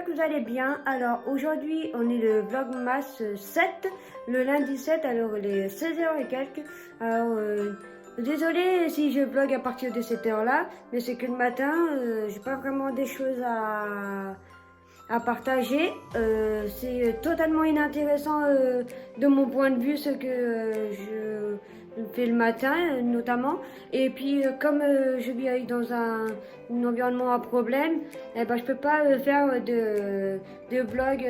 j'espère que vous allez bien. Alors aujourd'hui on est le Vlogmas 7, le lundi 7, alors il est 16h et quelques. Alors désolé si je vlog à partir de cette heure là, mais c'est que le matin j'ai pas vraiment des choses à partager. C'est totalement inintéressant de mon point de vue ce que je fais le matin notamment. Et puis comme je vis dans un environnement à problème, eh ben, je peux pas faire de vlog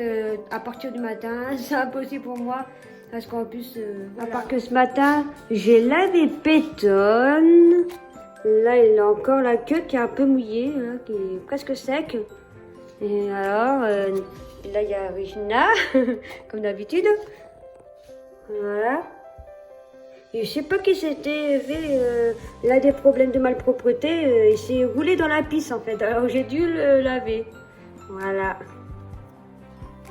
à partir du matin. C'est impossible pour moi. Parce qu'en plus, à part que ce matin, j'ai lavé Pétonne. Là, il a encore la queue qui est un peu mouillée, hein, qui est presque sec. Et alors, là, il y a Regina, comme d'habitude. Voilà. Et je sais pas qui s'était fait, il a des problèmes de malpropreté, il s'est roulé dans la pisse en fait, alors j'ai dû le laver. Voilà.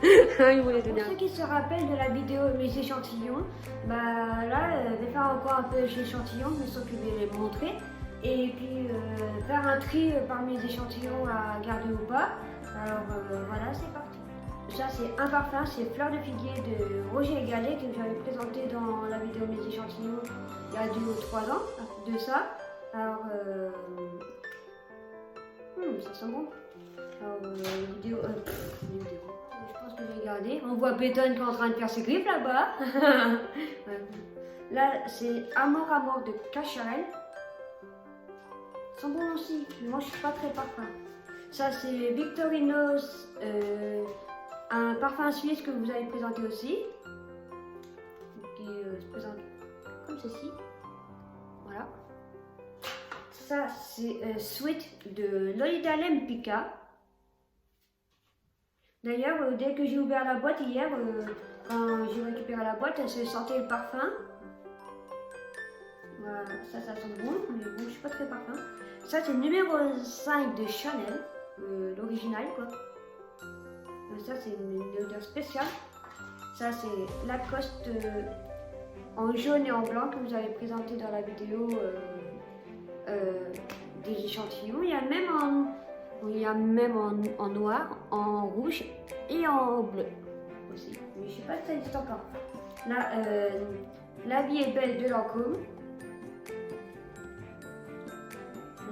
Il voulait donner. Pour ceux qui se rappellent de la vidéo mes échantillons, bah là, je vais faire encore un peu d'échantillons, mais sauf que je vais les montrer. Et puis faire un tri parmi les échantillons à garder ou pas. Alors voilà, c'est parti. Ça c'est un parfum, c'est Fleur de Figuier de Roger Gallet que j'avais présenté dans la vidéo mes échantillons il y a 2 ou 3 ans de ça. Alors ça sent bon. Alors vidéo, je pense que je vais garder. On voit Pétonne qui est en train de faire ses griffes là-bas. Là c'est Amour de Cacharel. Ils sont bons aussi, mais moi je suis pas très parfum. Ça c'est Victorinos, un parfum suisse que vous avez présenté aussi, qui se présente comme ceci. Voilà. Ça c'est Sweet de Lolita Lempicka. D'ailleurs, dès que j'ai ouvert la boîte hier, quand j'ai récupéré la boîte, elle se sentait le parfum. Voilà, ça sent bon, mais bon, je suis pas très parfum. Ça c'est le numéro 5 de Chanel, l'original quoi. Ça c'est une odeur spéciale. Ça c'est Lacoste en jaune et en blanc que vous avez présenté dans la vidéo des échantillons. Il y a même en noir, en rouge et en bleu aussi. Mais je sais pas si ça existe encore. Là, La vie est belle de Lancôme.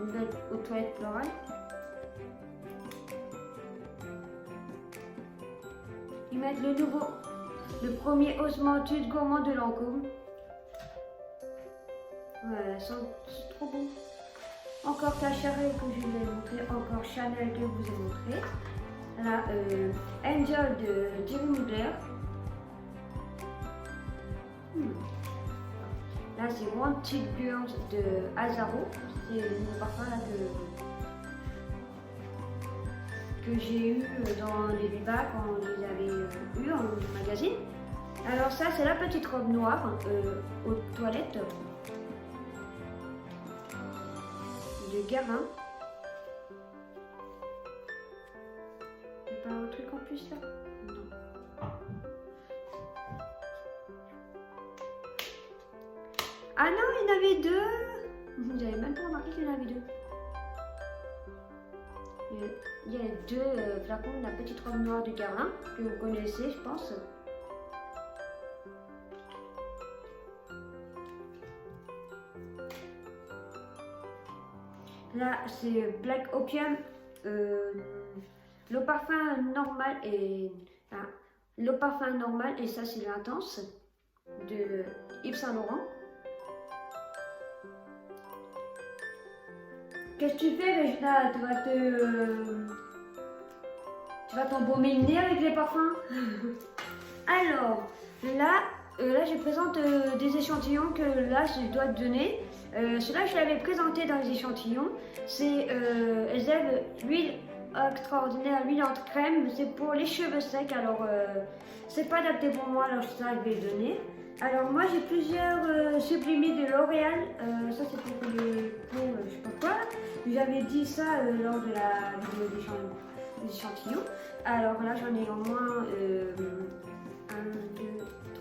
Une belle aux toilettes florales. Ils mettent le premier osmanthus gourmand de Lancôme. Voilà, c'est trop bon. Encore Cacharel que je vous ai montré, encore Chanel que je vous ai montré. Là, Angel de Jerry Mugler. Là, c'est Wanted Girls de Azaro. C'est mon parfum là, que j'ai eu dans les Viva quand je les avais eu en magazine. Alors ça, c'est la petite robe noire aux toilettes de Guérin. Il n'y a pas un truc en plus là? Non. Ah non, il y en avait deux. Vous n'avez même pas remarqué qu'il y en avait deux. Il y a deux flacons de la petite robe noire de Guérin que vous connaissez, je pense. Là, c'est Black Opium. Le parfum normal et le parfum normal et ça c'est l'intense de Yves Saint Laurent. Qu'est-ce que tu fais, Regina? Tu vas t'embaumer le nez avec les parfums? Alors, là je présente des échantillons que là je dois te donner. Cela je l'avais présenté dans les échantillons. C'est Elzève, l'huile extraordinaire, l'huile entre crème. C'est pour les cheveux secs. Alors, c'est pas adapté pour moi. Alors ça, je vais le donner. Alors moi j'ai plusieurs sublimés de L'Oréal. Ça c'est pour les peaux, je sais pas quoi. J'avais dit ça lors de la vidéo des échantillons. Alors là j'en ai au moins 1, 2,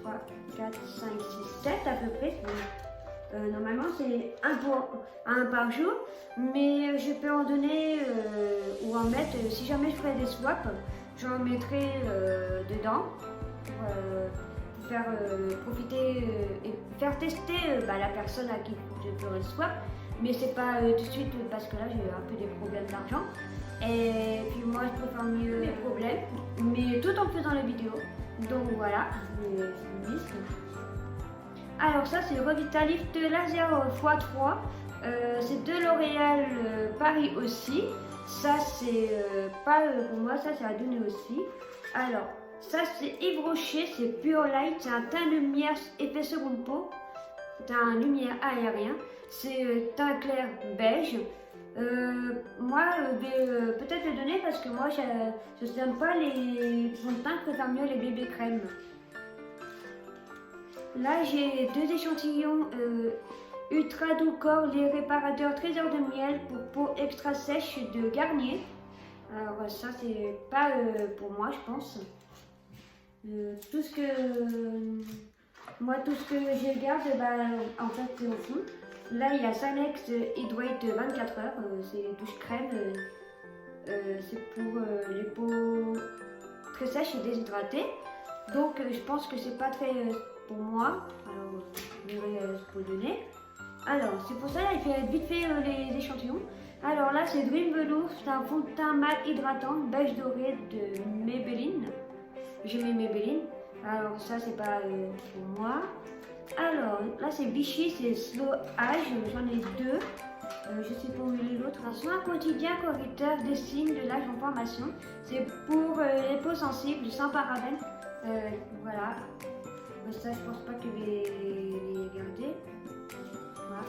3, 4, 5, 6, 7 à peu près. Normalement c'est un par jour, mais je peux en donner ou en mettre si jamais je ferais des swaps. j'en mettrai dedans pour faire profiter et faire tester la personne à qui je ferai le swap. Mais c'est pas tout de suite parce que là j'ai un peu des problèmes d'argent. Et puis moi je préfère mieux les problèmes, mais tout en faisant la vidéo. Donc voilà, je liste. Alors ça c'est Revitalift Laser x3. C'est de L'Oréal Paris aussi. Ça c'est pas pour moi, ça c'est à donner aussi. Alors ça c'est Yves Rocher, c'est Pure Light, c'est un teint lumière effet seconde peau. C'est un lumière aérien, c'est teint clair beige. Moi je vais peut-être le donner parce que moi je n'aime pas les fonds de teint, je préfère mieux les bébés crème. Là j'ai 2 échantillons Ultra Doux Corps, les réparateurs Trésor de miel pour peau extra sèche de Garnier. Alors ça c'est pas pour moi je pense. Tout ce que je garde, en fait c'est au fond. Là il y a Sanex Heatweight 24 heures, c'est douche crème, c'est pour les peaux très sèches et déshydratées. Donc je pense que c'est pas très pour moi, alors je verrai pour le donner. Alors c'est pour ça là, il fait vite fait les échantillons. Alors là c'est Dream Velours, c'est un fond de teint mat hydratant beige doré de Maybelline. J'ai mis Maybelline, alors ça c'est pas pour moi. Alors là c'est Vichy, c'est Slow Age, j'en ai 2. Je sais pas où il est l'autre. Un soin quotidien correcteur des signes de l'âge en formation. C'est pour les peaux sensibles, sans parabènes. Voilà. Ça je pense pas que je vais les garder. Voilà.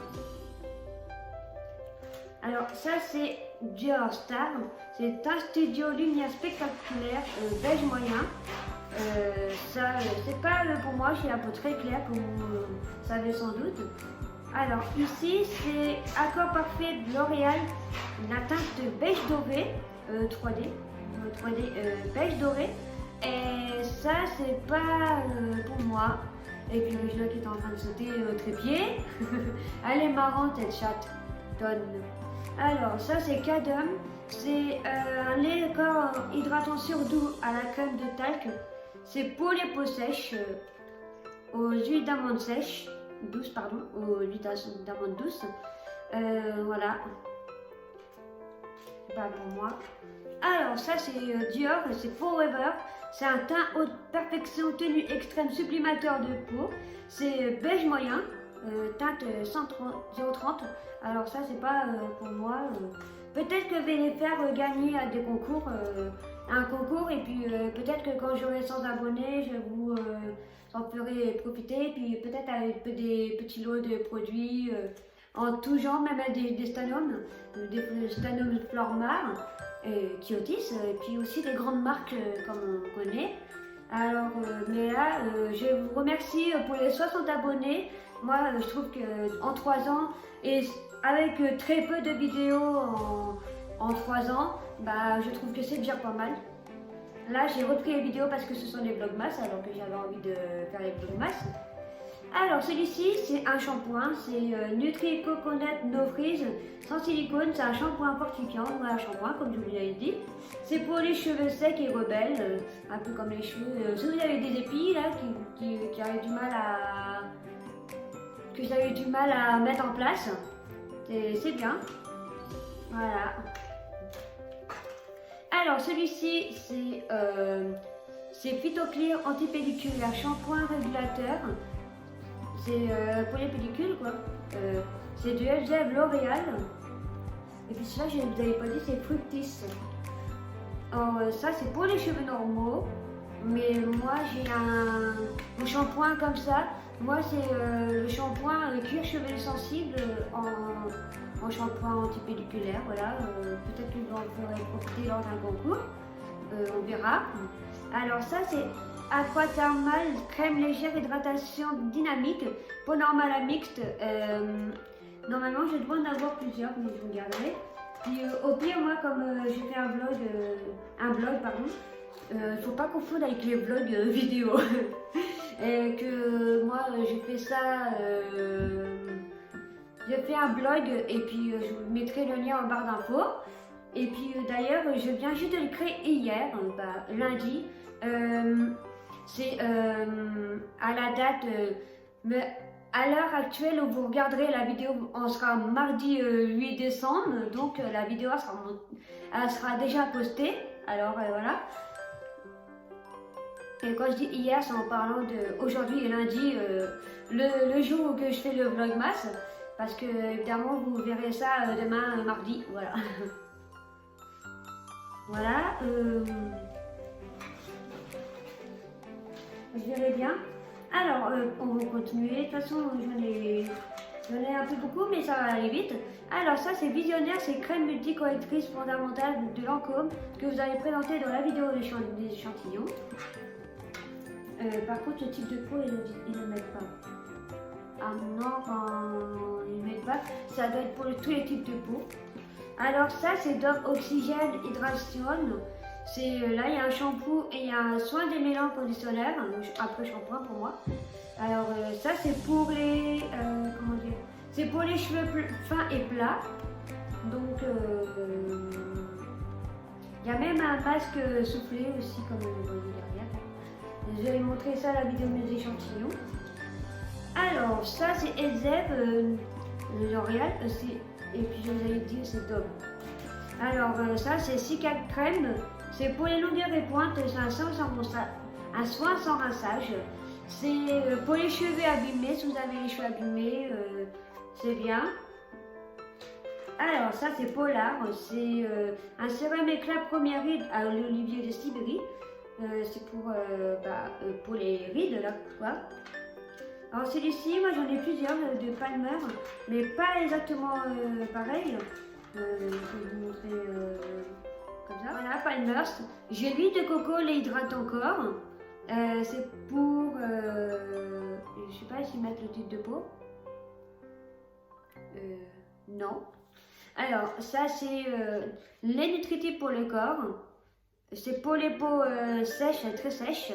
Alors ça c'est Dior Star. C'est un studio lumière spectaculaire beige moyen. Ça c'est pas pour moi, j'ai la peau très claire comme vous savez sans doute. Alors ici c'est Accord Parfait de L'Oréal, la teinte beige doré 3D beige doré. Et ça c'est pas pour moi. Et puis Regina qui est en train de sauter au trépied. Elle est marrante cette chatte. Donne. Alors ça c'est Cadum. C'est un lait corps hydratant surdoux à la crème de talc. C'est pour les peaux sèches, aux huiles d'amande sèches, douces pardon, aux huiles d'amande douces. Voilà. Pas pour moi. Alors ça c'est Dior, c'est Forever. C'est un teint haute perfection tenue extrême sublimateur de peau. C'est beige moyen, teinte 030. Alors ça c'est pas pour moi. Peut-être que je vais les faire gagner à des concours, un concours, et puis peut-être que quand j'aurai 100 abonnés, je vous en ferai profiter, puis peut-être avec des petits lots de produits en tout genre, même des Stanum, des Stanum Flormar, Kiotis, et puis aussi des grandes marques comme on connaît. Alors, mais là, je vous remercie pour les 60 abonnés. Moi, je trouve qu'en 3 ans, et avec très peu de vidéos en 3 ans, je trouve que c'est déjà pas mal. Là, j'ai repris les vidéos parce que ce sont des vlogmas, alors que j'avais envie de faire les vlogmas. Alors, celui-ci, c'est un shampoing, c'est Nutri Coconut No Frizz, sans silicone, c'est un shampoing fortifiant, ou un shampoing, comme je vous l'avais dit. C'est pour les cheveux secs et rebelles, un peu comme les cheveux, si vous avez des épis, là, qui avaient du mal à... que j'avais du mal à mettre en place, c'est bien. Voilà. Alors, celui-ci, c'est Phytoclear Anti-Pelliculaire Shampoing Régulateur. C'est pour les pellicules quoi. C'est du gel L'Oréal. Et puis celui-là, je ne vous avais pas dit, c'est Fructis. Alors ça c'est pour les cheveux normaux. Mais moi j'ai un shampoing comme ça. Moi c'est le shampoing cuir cheveux sensibles en shampoing antipelliculaire. Voilà. Peut-être que vous en ferez profiter lors d'un concours. On verra. Alors ça c'est Aquathermal, crème légère, hydratation dynamique, peau normale à mixte. Normalement, je dois en avoir plusieurs, mais je vous garderai. Puis au pire, moi, comme j'ai fait un blog, faut pas confondre avec les vlogs vidéo. Et que moi, j'ai fait ça. J'ai fait un blog et puis je vous mettrai le lien en barre d'infos. Et puis d'ailleurs, je viens juste de le créer hier, lundi. C'est à la date, mais à l'heure actuelle où vous regarderez la vidéo, on sera mardi 8 décembre, donc la vidéo elle sera déjà postée. Alors voilà. Et quand je dis hier, c'est en parlant d'aujourd'hui et lundi, le jour où je fais le vlogmas, parce que évidemment vous verrez ça demain mardi, voilà. Voilà. Je verrai bien. Alors, on va continuer. De toute façon, j'en ai un peu beaucoup, mais ça va aller vite. Alors, ça, c'est Visionnaire, c'est crème multicorrectrice fondamentale de Lancôme que vous avez présenté dans la vidéo des échantillons. Par contre, ce type de peau, ils ne le mettent pas. Ah non, ils ne mettent pas. Ça doit être pour tous les types de peau. Alors, ça, c'est Dove Oxygène Hydration. Là, il y a un shampoo et il y a un soin démêlant conditionnaire, après shampoing pour moi. Alors, ça, c'est pour les. Comment dire? C'est pour les cheveux fins et plats. Donc, il y a même un masque soufflé aussi, comme vous voyez derrière. Je vais montrer ça à la vidéo des échantillons. Alors, ça, c'est Elzeb, L'Oréal. Et puis, je vous avais dit, c'est Dove. Alors, ça, c'est Cicat Crème. C'est pour les longueurs et pointes, c'est un soin sans rinçage. C'est pour les cheveux abîmés, si vous avez les cheveux abîmés, c'est bien. Alors, ça c'est Polar, c'est un sérum éclat première ride à l'olivier de Sibérie. C'est pour les rides, là, quoi. Alors celui-ci, moi j'en ai plusieurs de Palmer, mais pas exactement pareil. Je vais vous montrer comme ça. Voilà, Palmer's. J'ai l'huile de coco, les hydrate encore. C'est pour, je sais pas s'ils mettent le type de peau. Non. Alors ça c'est lait nutritif pour le corps. C'est pour les peaux sèches, très sèches.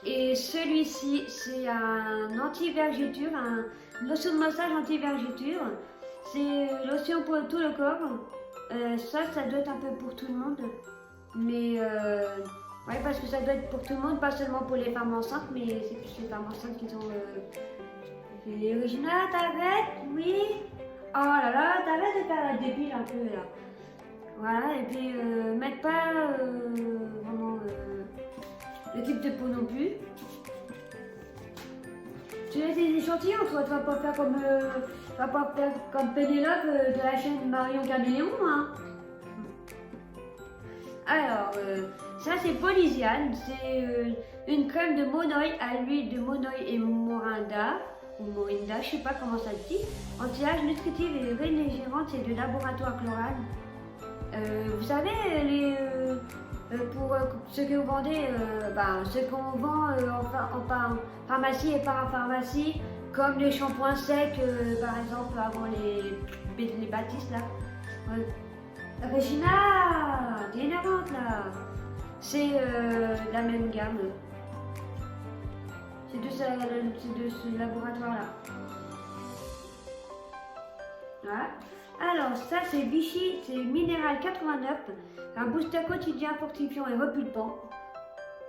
Et celui-ci, c'est un anti-vergeture, une lotion de massage anti-vergeture. C'est lotion pour tout le corps. Ça doit être un peu pour tout le monde. Mais ouais, parce que ça doit être pour tout le monde, pas seulement pour les femmes enceintes, mais c'est plus les femmes enceintes qui ont. Les originales, t'arrêtes? Oui. Oh là là, t'arrêtes de faire la débile un peu là. Voilà, et puis mettre pas vraiment le type de peau non plus. Tu laisses des échantillons, toi, tu vas pas faire comme Pénélope de la chaîne Marion Caméléon, hein. Alors, ça c'est Polysiane, c'est une crème de monoï à l'huile de monoï et morinda, ou morinda, je sais pas comment ça se dit. Anti-âge nutritive et régénérante, c'est de laboratoire chloral. Vous savez, pour ce que vous vendez, ce qu'on vend en pharmacie et parapharmacie, comme les shampoings secs, par exemple, avant les bâtisses là. Regina, t'es énervante là. C'est la même gamme. C'est de ce laboratoire là. Voilà. Alors ça c'est Vichy, c'est Minéral 89, un booster quotidien fortifiant et repulpant.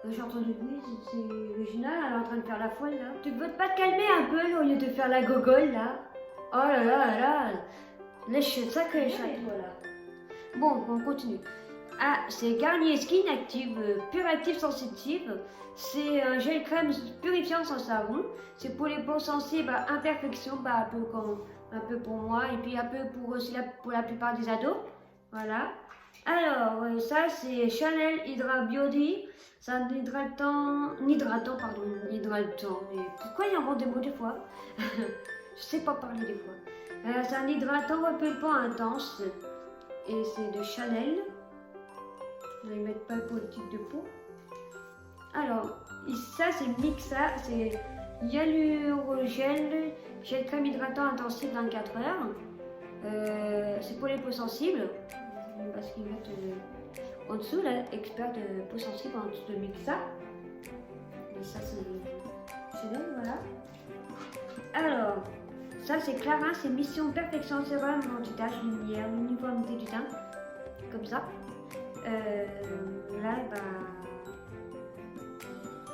J'ai entendu oui, c'est original, elle est en train de faire la folle là. Tu peux pas te calmer un peu au lieu de faire la gogole là? Oh là là là là, lèche sacré chat voilà. Bon, on continue. Ah, c'est Garnier Skin Active, Pure Active Sensitive. C'est un gel crème purifiant sans savon. C'est pour les peaux sensibles à imperfection, un peu pour moi et puis un peu pour la plupart des ados. Voilà. Alors, ça c'est Chanel Hydra Beauty. C'est un hydratant. Mais pourquoi il y en des mots des fois? Je sais pas parler des fois. C'est un hydratant repulpant intense. Et c'est de Chanel. Je vais mettre pas pour le type de peau. Alors, ça c'est Mixa, c'est Hyalurogel, gel crème hydratant intensif 24 heures. C'est pour les peaux sensibles. Parce qu'ils mettent en dessous, là, expert de peau sensible en dessous de Mixa. Et ça c'est Chanel, voilà. Alors, ça c'est Clarins, c'est Mission Perfection Sérum anti-tache, lumière, uniformité du teint. comme ça. Là, bah,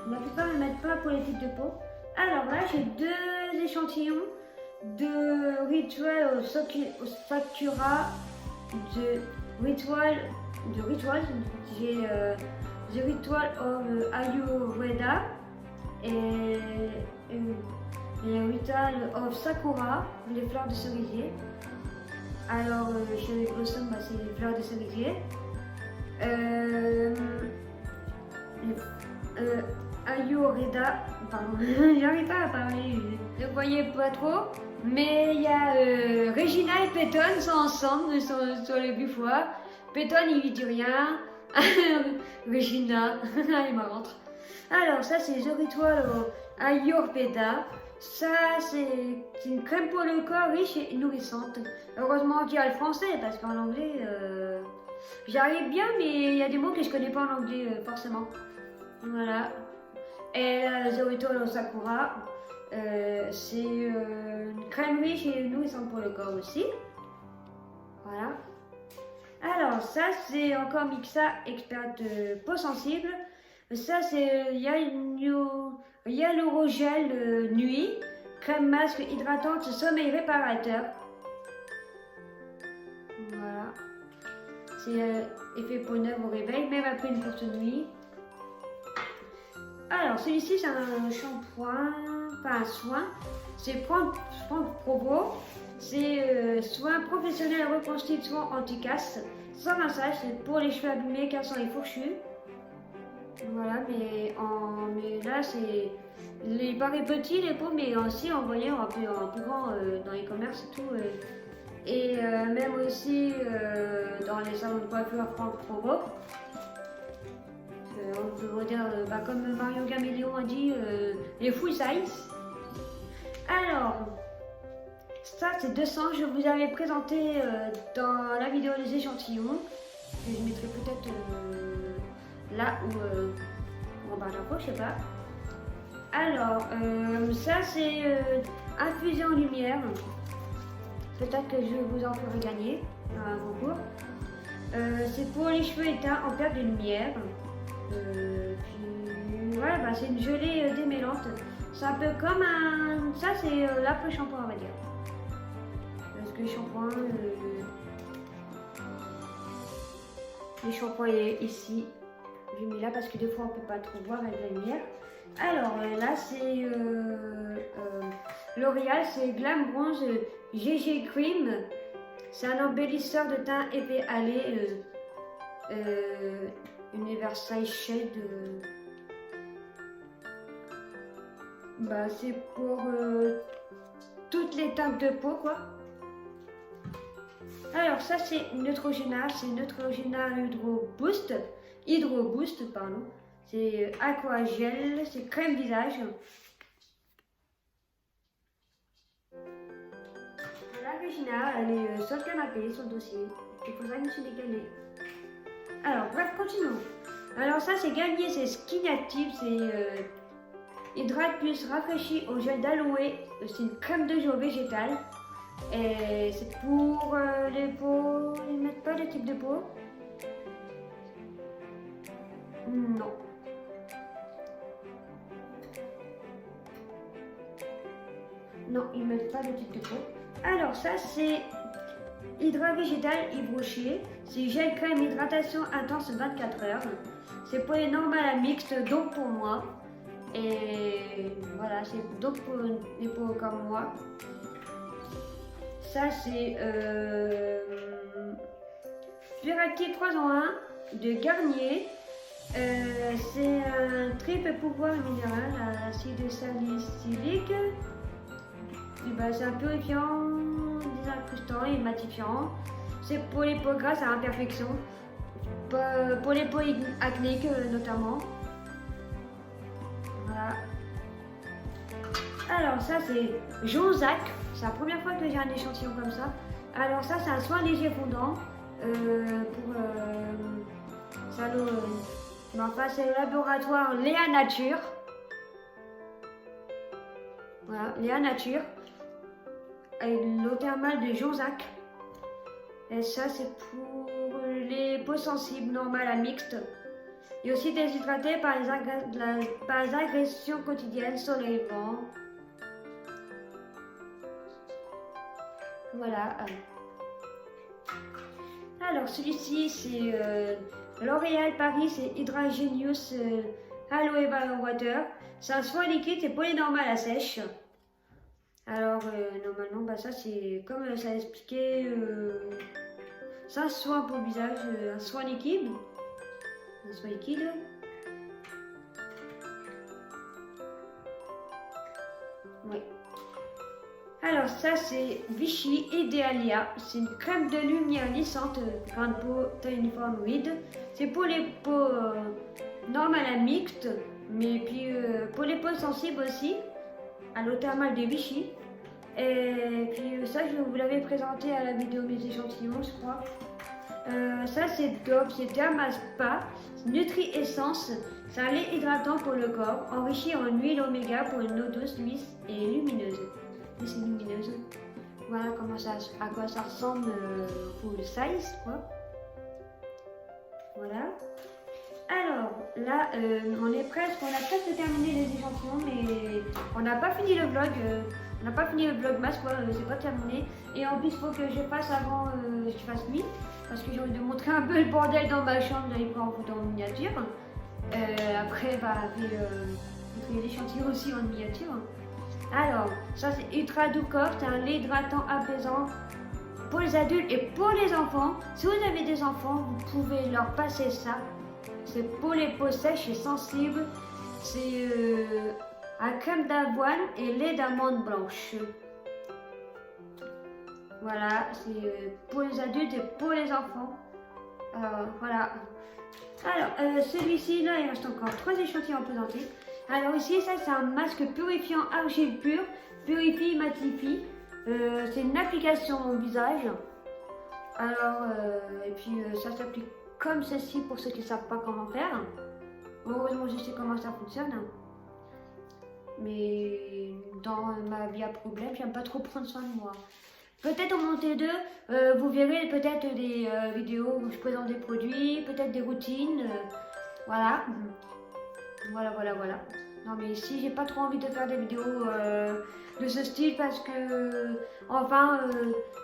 la plupart ne mettent pas pour les types de peau. Alors là, j'ai 2 échantillons de rituel au Sakura, de ritual, j'ai The Ritual of Ayurveda et le Ritual of Sakura, les fleurs de cerisier. Alors, chez les Blossom, bah, c'est les fleurs de cerisier. Ayurveda, pardon, j'arrive pas à parler, je ne voyais pas trop. Mais il y a Regina et Peyton sont ensemble sur le buffoir. Peyton il lui dit rien. Regina, elle est marrante. Alors ça c'est The Ritual Ayurveda. Ça c'est une crème pour le corps riche et nourrissante. Heureusement qu'il y a le français parce qu'en anglais j'arrive bien mais il y a des mots que je connais pas en anglais forcément. Voilà. Et The Ritual Sakura. C'est une crème riche et nourrissante pour le corps aussi. Voilà. Alors ça c'est encore Mixa Expert peau sensible. Ça c'est Hyalurogel nuit, crème masque hydratante, sommeil réparateur. Voilà. C'est effet peau neuve au réveil, même après une courte nuit. Alors celui-ci c'est un shampoing, enfin un soin. C'est Provo. C'est soin professionnel reconstitution anti-casse, sans massage, c'est pour les cheveux abîmés, cassants et fourchus. Voilà, mais là c'est. Il paraît petit les peaux, mais aussi en voyant en plus grand dans les commerces et tout. Et même aussi dans les salons de coiffure Franck Provo. On peut dire, comme Mario Gaméléon a dit, les full size. Alors. Ça c'est 200, je vous avais présenté dans la vidéo des échantillons, que je mettrai peut-être là ou en barre d'infos, je sais pas. Alors, ça c'est infusé en lumière, peut-être que je vous en ferai gagner dans un concours. C'est pour les cheveux éteints en perte de lumière. Puis voilà, bah, c'est une gelée démêlante. C'est un peu comme un... Ça c'est l'après-shampoing on va dire. Le shampoing, le shampoing est ici. Je mets là parce que des fois on peut pas trop voir avec la lumière. Alors là c'est L'Oréal, c'est Glam Bronze GG Cream. C'est un embellisseur de teint épais allé Universal Shade. Bah c'est pour toutes les teintes de peau quoi. Alors ça c'est Neutrogena, Hydro Boost pardon. C'est Aqua Gel, c'est crème visage. La Regina, elle est sur le canapé, sur le dossier. C'est pour ça que je me suis décalée. Alors bref, continuons. Alors ça c'est Garnier, c'est Skin Active, c'est hydrate plus rafraîchi au gel d'aloe. C'est une crème de jour végétale. Et c'est pour les peaux, ils mettent pas de type de peau? Non. Non, ils mettent pas de type de peau. Alors ça c'est Hydra Végétal Yves Rocher. C'est gel crème hydratation intense 24 heures. C'est pour les normales à mixte, donc pour moi. Et voilà, c'est donc pour les peaux comme moi. Ça c'est Puracti 3 en 1 de Garnier. C'est un triple pouvoir minéral à acide salicylique. C'est un purifiant, désincrustant et matifiant. C'est pour les peaux grasses à imperfection. Pour les peaux acnéiques notamment. Voilà. Alors ça c'est Jonzac. C'est la première fois que j'ai un échantillon comme ça. Alors ça c'est un soin léger fondant enfin, c'est le laboratoire Léa Nature. Voilà, Léa Nature. Et l'eau thermale de Jonzac. Et ça c'est pour les peaux sensibles, normales à mixtes. Et aussi déshydratées par les agressions quotidiennes, soleil, vent. Voilà. Alors celui-ci c'est L'Oréal Paris, c'est Hydra Genius Aloe Vera Water. C'est un soin liquide, c'est pour les normales à sèche. Alors normalement, bah, ça c'est comme ça a expliqué, c'est un soin pour le visage, un soin liquide. Un soin liquide. Oui. Alors ça c'est Vichy Idealia, c'est une crème de lumière lissante, grande peau, teint uniforme, huide. C'est pour les peaux normales à mixtes, mais puis pour les peaux sensibles aussi, à l'eau thermale de Vichy. Et puis ça je vous l'avais présenté à la vidéo mes échantillons je crois. Ça c'est Dove, c'est Dermaspa, Nutri Essence, c'est un lait hydratant pour le corps, enrichi en huile oméga pour une eau douce, lisse et lumineuse. C'est lumineuse. Voilà à quoi ça ressemble full size quoi. Voilà. Alors là on a presque terminé les échantillons mais on n'a pas fini le vlog. On n'a pas fini le vlogmas quoi, c'est pas terminé. Et en plus il faut que je fasse avant que je fasse nuit. Parce que j'ai envie de montrer un peu le bordel dans ma chambre, j'allais prendre en photo en miniature. Après bah montrer l'échantillon aussi en miniature. Alors, ça c'est Ultra Doux Corps, c'est un lait hydratant apaisant pour les adultes et pour les enfants. Si vous avez des enfants, vous pouvez leur passer ça. C'est pour les peaux sèches et sensibles. C'est à crème d'avoine et lait d'amande blanche. Voilà, c'est pour les adultes et pour les enfants. Voilà. Alors, celui-ci, là, il reste encore 3 échantillons à présenter. Alors ici, ça c'est un masque purifiant argile pure, purifie, matifie. C'est une application au visage. Alors, et puis ça s'applique comme ceci pour ceux qui ne savent pas comment faire. Heureusement, je sais comment ça fonctionne. Mais dans ma vie à problème, j'aime pas trop prendre soin de moi. Peut-être en monter 2, vous verrez peut-être des vidéos où je présente des produits, peut-être des routines. Voilà. Voilà. Non mais ici j'ai pas trop envie de faire des vidéos de ce style parce que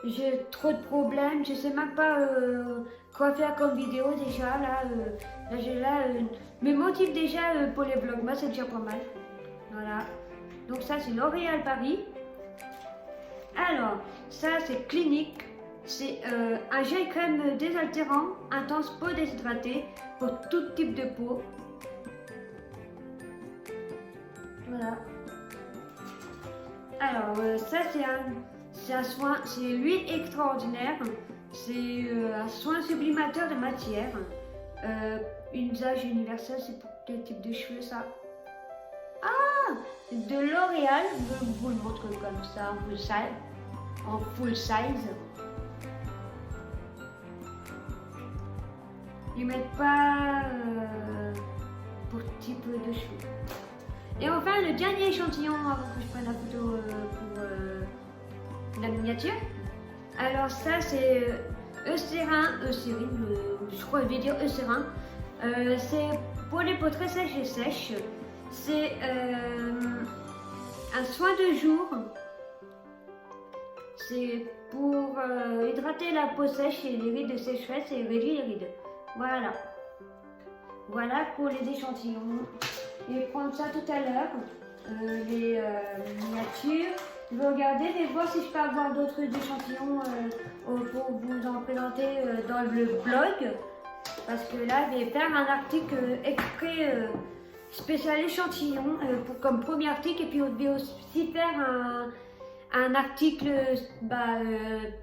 j'ai trop de problèmes, je sais même pas quoi faire comme vidéo déjà mes motifs déjà pour les vlogs, moi c'est déjà pas mal. Voilà. Donc ça c'est L'Oréal Paris. Alors ça c'est Clinique. C'est un gel crème désaltérant, intense peau déshydratée pour tout type de peau. Voilà. Alors ça c'est un soin, c'est l'huile extraordinaire. C'est un soin sublimateur de matière. Usage universel, c'est pour quel type de cheveux ça? Ah, de L'Oréal, je vous le montre comme ça en full size. Ils mettent pas pour type de cheveux. Et enfin le dernier échantillon avant que je prenne la photo pour la miniature. Alors ça c'est Eucérin, je crois que je vais dire Eucérin. C'est pour les peaux très sèches et sèches. C'est un soin de jour. C'est pour hydrater la peau sèche et les rides de sécheresse et réduire les rides. Voilà. Voilà pour les échantillons. Je vais prendre ça tout à l'heure. Les miniatures. Je vais regarder et voir si je peux avoir d'autres échantillons pour vous en présenter dans le blog. Parce que là, je vais faire un article exprès spécial échantillon comme premier article. Et puis, je vais aussi faire un article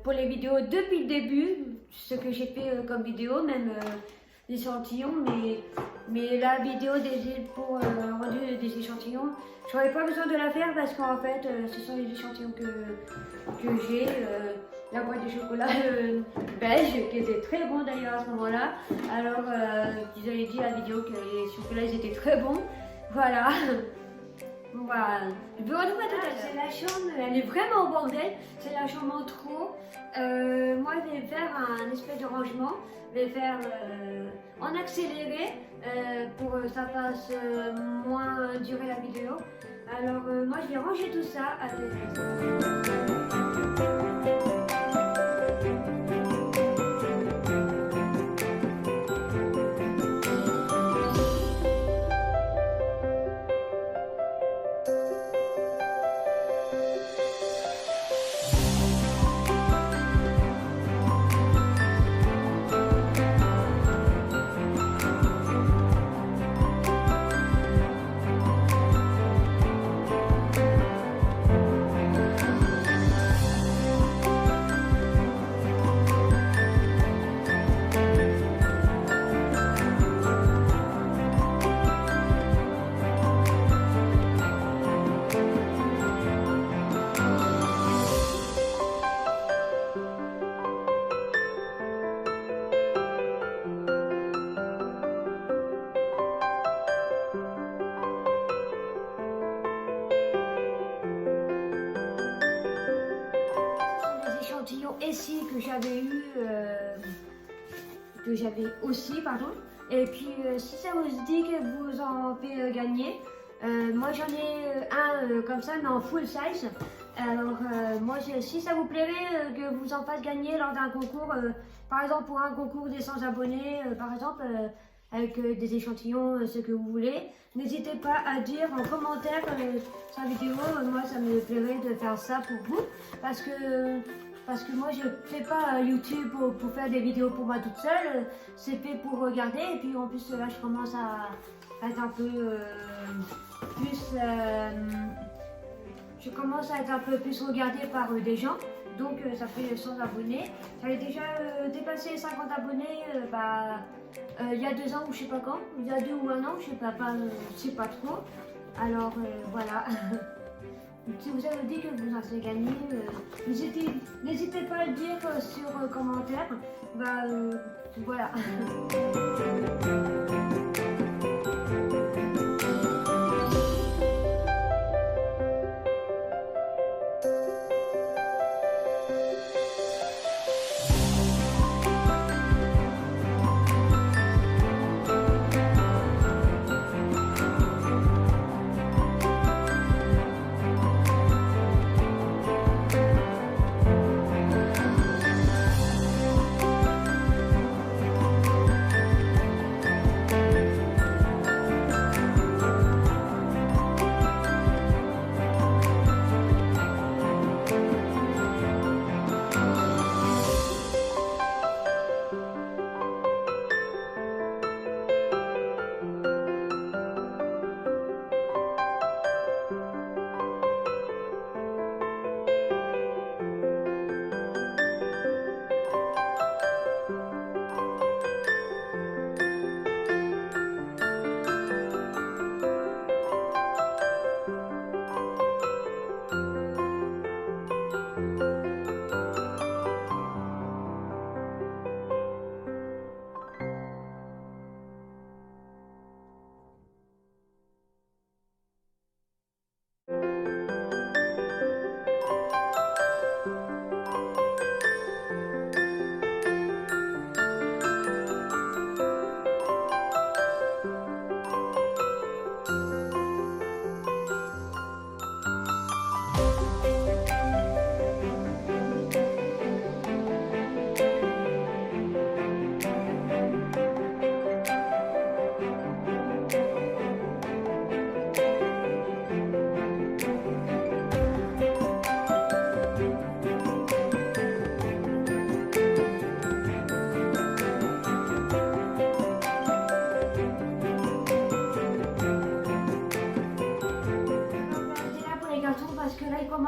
pour les vidéos depuis le début. Ce que j'ai fait comme vidéo, même l'échantillon. Mais la vidéo pour rendu des échantillons, je n'aurais pas besoin de la faire parce qu'en fait, ce sont les échantillons que j'ai. La boîte de chocolat belge, qui était très bon d'ailleurs à ce moment-là. Alors, ils avaient dit à la vidéo que les chocolats ils étaient très bons. Voilà. Voilà. Je vous retrouve tout à l'heure. C'est la chambre, elle est vraiment au bordel. C'est la chambre en trop. Moi, je vais faire un espèce de rangement. Je vais faire en accéléré pour que ça fasse moins durer la vidéo. Alors, moi, je vais ranger tout ça. Ici que j'avais aussi, pardon. Et puis si ça vous dit que vous en faites gagner, moi j'en ai un comme ça mais en full size. Alors moi si ça vous plairait que vous en fasse gagner lors d'un concours, par exemple pour un concours des 100 abonnés, par exemple avec des échantillons, ce que vous voulez, n'hésitez pas à dire en commentaire sa vidéo. Moi ça me plairait de faire ça pour vous parce que moi je fais pas YouTube pour faire des vidéos pour moi toute seule, c'est fait pour regarder et puis en plus là je commence à être un peu plus je commence à être un peu plus regardée par des gens, donc ça fait 100 abonnés. J'avais déjà dépassé 50 abonnés il y a 2 ans ou je sais pas quand, il y a 2 ou 1 an, je sais pas trop. Alors voilà. Si vous avez dit que vous en avez gagné, n'hésitez pas à le dire sur commentaire. Voilà.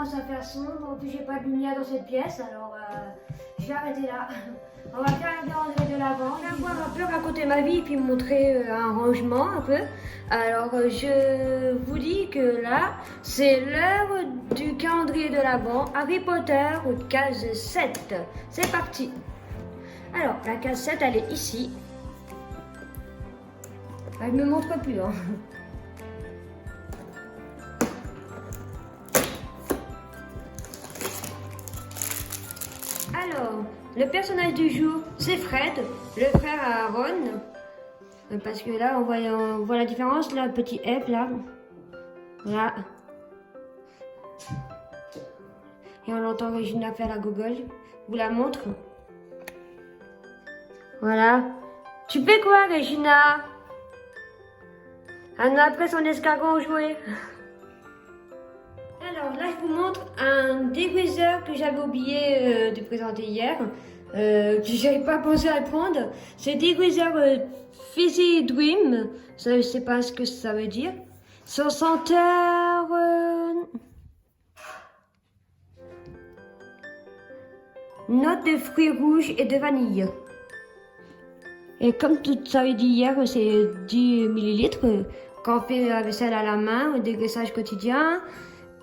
commence à faire sombre, en plus j'ai pas de lumière dans cette pièce, alors je vais arrêter là. On va faire un calendrier de l'Avent. Je vais pouvoir un peu raconter ma vie et puis montrer un rangement un peu. Alors je vous dis que là, c'est l'heure du calendrier de l'Avent, Harry Potter, case 7. C'est parti. Alors la case 7, elle est ici. Elle ne me montre plus. Hein. Alors, Le personnage du jour, c'est Fred, le frère à Ron. Parce que là, on voit la différence, là, le petit F, là. Voilà. Et on entend Regina faire la gogole. Je vous la montre. Voilà. Tu fais quoi, Regina? On a après son escargot joué. Alors là, je vous montre un dégouiseur que j'avais oublié de présenter hier. Que j'avais pas pensé à prendre. C'est dégouiseur Fizzy Dream. Ça, je sais pas ce que ça veut dire. Son senteur... note de fruits rouges et de vanille. Et comme tout ça dit hier, c'est 10 ml quand on fait la vaisselle à la main, au dégraissage quotidien,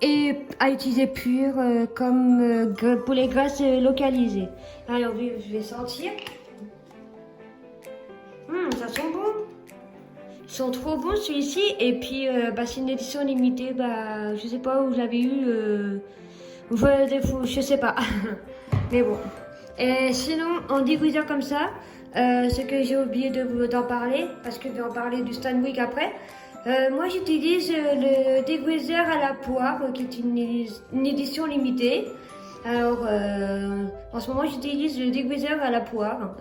et à utiliser pur comme pour les graisses localisées. Alors je vais sentir. Ça sent bon. Ils sont trop bons celui-ci. Et puis c'est une édition limitée. Je sais pas où je l'avais eu. Je sais pas. Mais bon. Et sinon, en dégouiseur comme ça, ce que j'ai oublié d'en parler, parce que je vais en parler du Stanwick après. Moi, j'utilise le dégouiseur à la poire, qui est une édition limitée. Alors, en ce moment, j'utilise le dégouiseur à la poire.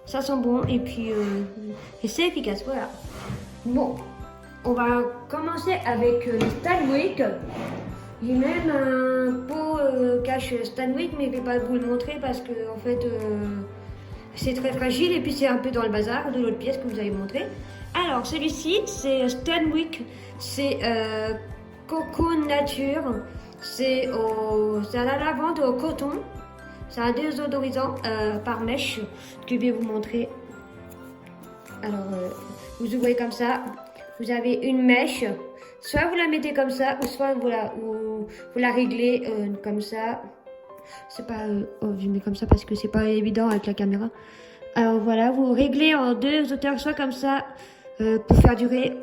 Ça sent bon et puis c'est efficace. Voilà. Bon, on va commencer avec le Stanwick. J'ai même un pot cache Stanwick, mais je ne vais pas vous le montrer parce que en fait c'est très fragile et puis c'est un peu dans le bazar de l'autre pièce que vous avez montré. Alors celui-ci c'est Stanwick, c'est Coco Nature, c'est à la lavande au coton, c'est un désodorisant par mèche que je vais vous montrer. Alors vous ouvrez comme ça, vous avez une mèche. Soit vous la mettez comme ça, ou soit vous la réglez comme ça. C'est pas... je mets comme ça parce que c'est pas évident avec la caméra. Alors voilà, vous réglez en deux hauteurs, soit comme ça, pour faire durer.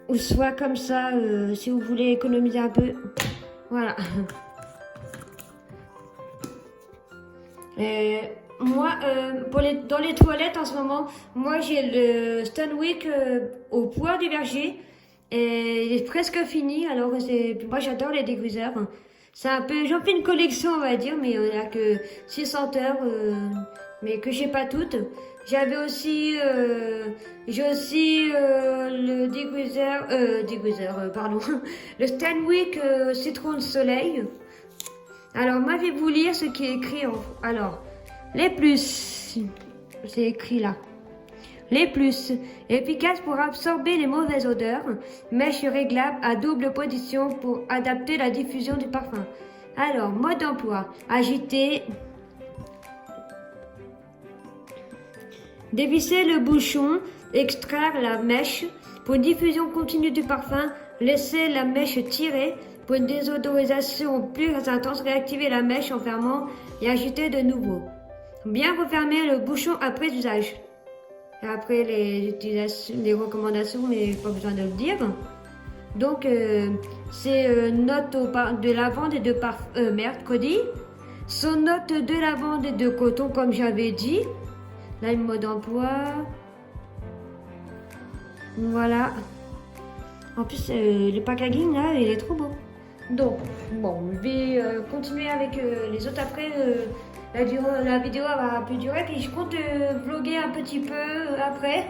Ou soit comme ça, si vous voulez économiser un peu. Voilà. Moi, dans les toilettes en ce moment, moi j'ai le Stanwick au poire du verger et il est presque fini. Alors moi j'adore les dégouiseurs. C'est un peu, j'en fais une collection on va dire, mais on n'a que 6 senteurs, mais que j'ai pas toutes. J'ai aussi le dégouiseur, pardon, le Stanwick citron de soleil. Alors moi je vais vous lire ce qui est écrit alors. Les plus, c'est écrit là. Les plus, efficaces pour absorber les mauvaises odeurs, mèche réglable à double position pour adapter la diffusion du parfum. Alors, mode d'emploi, agiter, dévisser le bouchon, extraire la mèche pour une diffusion continue du parfum, laisser la mèche tirer pour une désodorisation plus intense, réactiver la mèche en fermant et agiter de nouveau. Bien refermer le bouchon après usage. Et après les recommandations, mais pas besoin de le dire. Donc c'est note de lavande et de mercredi. Son note de lavande et de coton comme j'avais dit. Là le mode d'emploi. Voilà. En plus le packaging là il est trop beau. Donc bon je vais continuer avec les autres après. La vidéo va plus durer, puis je compte vlogger un petit peu après.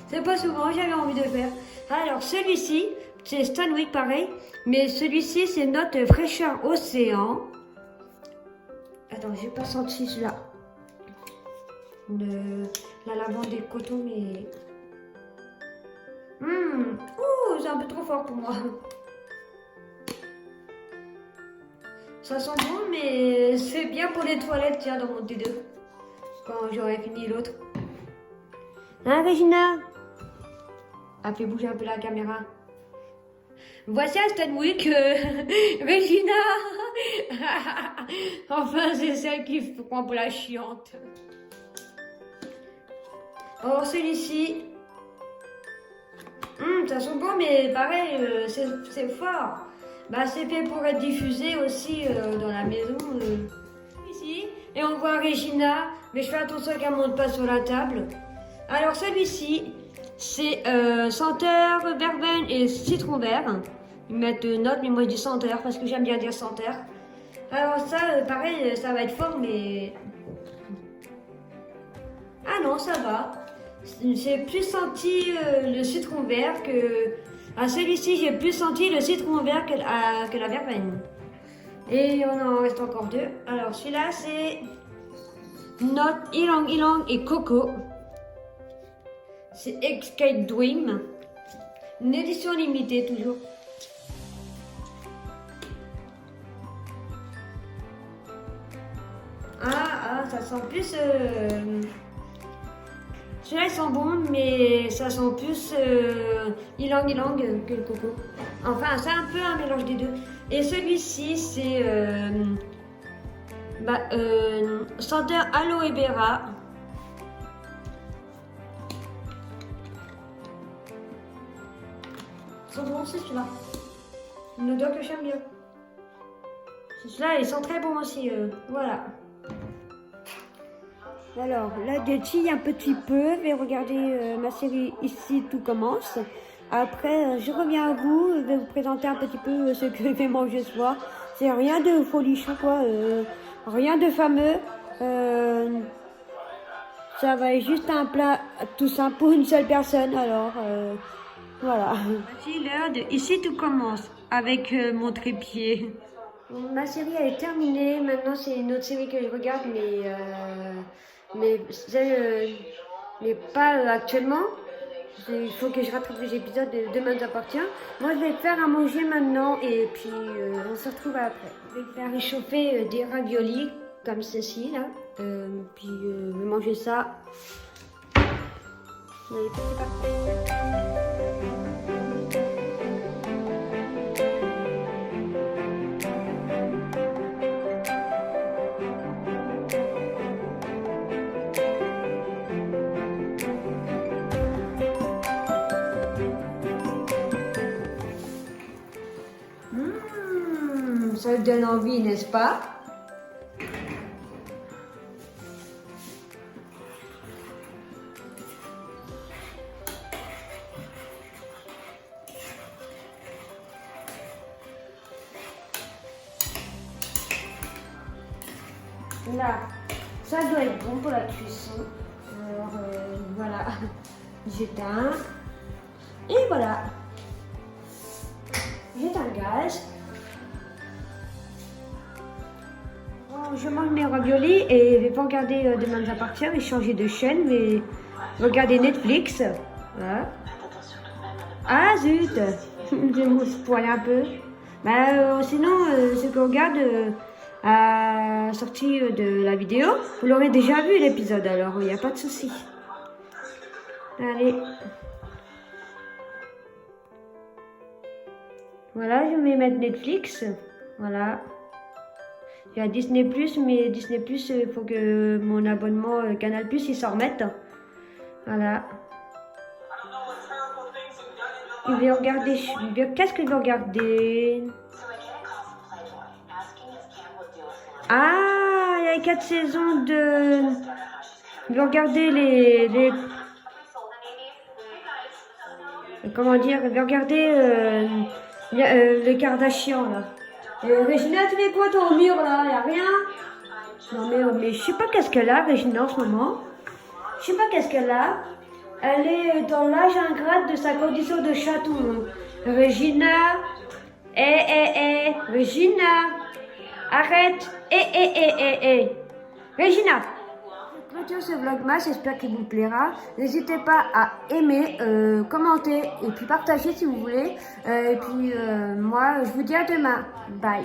C'est pas souvent, j'avais envie de faire. Alors celui-ci, c'est Stanwick pareil, mais celui-ci c'est notre fraîcheur océan. Attends, j'ai pas senti celui-là. La lavande et le coton, mais... Ouh, c'est un peu trop fort pour moi. Ça sent bon, mais c'est bien pour les toilettes, tiens, dans mon T2. Quand j'aurai fini l'autre. Hein, Regina? Ah, fais bouger un peu la caméra. Voici un Stanwick, Regina. Enfin, c'est celle qui prend pour la chiante. Alors, celui-ci. Ça sent bon, mais pareil, c'est fort. C'est fait pour être diffusé aussi dans la maison. Ici, Et on voit Regina, mais je fais attention qu'elle ne monte pas sur la table. Alors celui-ci, c'est senteur, verveine et citron vert. Ils mettent note, mais moi je dis senteur parce que j'aime bien dire senteur. Alors ça, pareil, ça va être fort, mais... Ah non, ça va. J'ai plus senti le citron vert que... À celui-ci, j'ai plus senti le citron vert que la verveine. Et on en reste encore deux. Alors celui-là, c'est note ylang ylang et coco. C'est Escape Dream. Une édition limitée toujours. Ça sent plus... Celui-là, il sent bon, mais ça sent plus ylang ylang que le coco. Enfin, c'est un peu un mélange des deux. Et celui-ci, c'est senteur aloe vera. Ils sont bons aussi, celui-là. Une odeur que j'aime bien. Celui-là, il sent très bon aussi. Voilà. Alors, là, je chille un petit peu. Je vais regarder ma série Ici, tout commence. Après, je reviens à vous. Je vais vous présenter un petit peu ce que je vais manger ce soir. C'est rien de folichon, quoi. Rien de fameux. Ça va être juste un plat tout simple pour une seule personne. Alors, voilà. Voici l'heure de Ici, tout commence. Avec mon trépied. Ma série elle est terminée. Maintenant, c'est une autre série que je regarde, mais pas actuellement. Il faut que je rattrape les épisodes de Demain nous appartient. Moi, je vais faire à manger maintenant et puis on se retrouve après. Je vais faire réchauffer des raviolis comme ceci là. Puis je vais manger ça. Allez, c'est parti. Ça donne envie, n'est-ce pas? Là, ça doit être bon pour la cuisson. Alors, voilà, j'éteins. Et voilà, j'éteins le gaz. Je mange mes raviolis et je vais pas regarder Demain nous appartient, mais changer de chaîne, mais regarder Netflix. Voilà. Ah zut, je me spoil un peu. Sinon, ce qu'on regarde à la sortie de la vidéo, vous l'aurez déjà vu l'épisode, alors il n'y a pas de souci. Allez. Voilà, je vais mettre Netflix. Voilà. Il y a Disney+, mais Disney+, il faut que mon abonnement Canal+, il s'en remette. Voilà. Je vais regarder... Qu'est-ce que je vais regarder? Ah, il y a 4 saisons de... Je vais regarder les... Comment dire? Je vais regarder les Kardashians, là. Regina, tu fais quoi ton mur là? Y'a rien? Non mais je sais pas qu'est-ce qu'elle a, Regina, en ce moment. Je sais pas qu'est-ce qu'elle a. Elle est dans l'âge ingrate de sa condition de chaton. Regina. Regina. Arrête. Regina. Clôture ce vlogmas, j'espère qu'il vous plaira. N'hésitez pas à aimer, commenter et puis partager si vous voulez. Et puis moi, je vous dis à demain. Bye.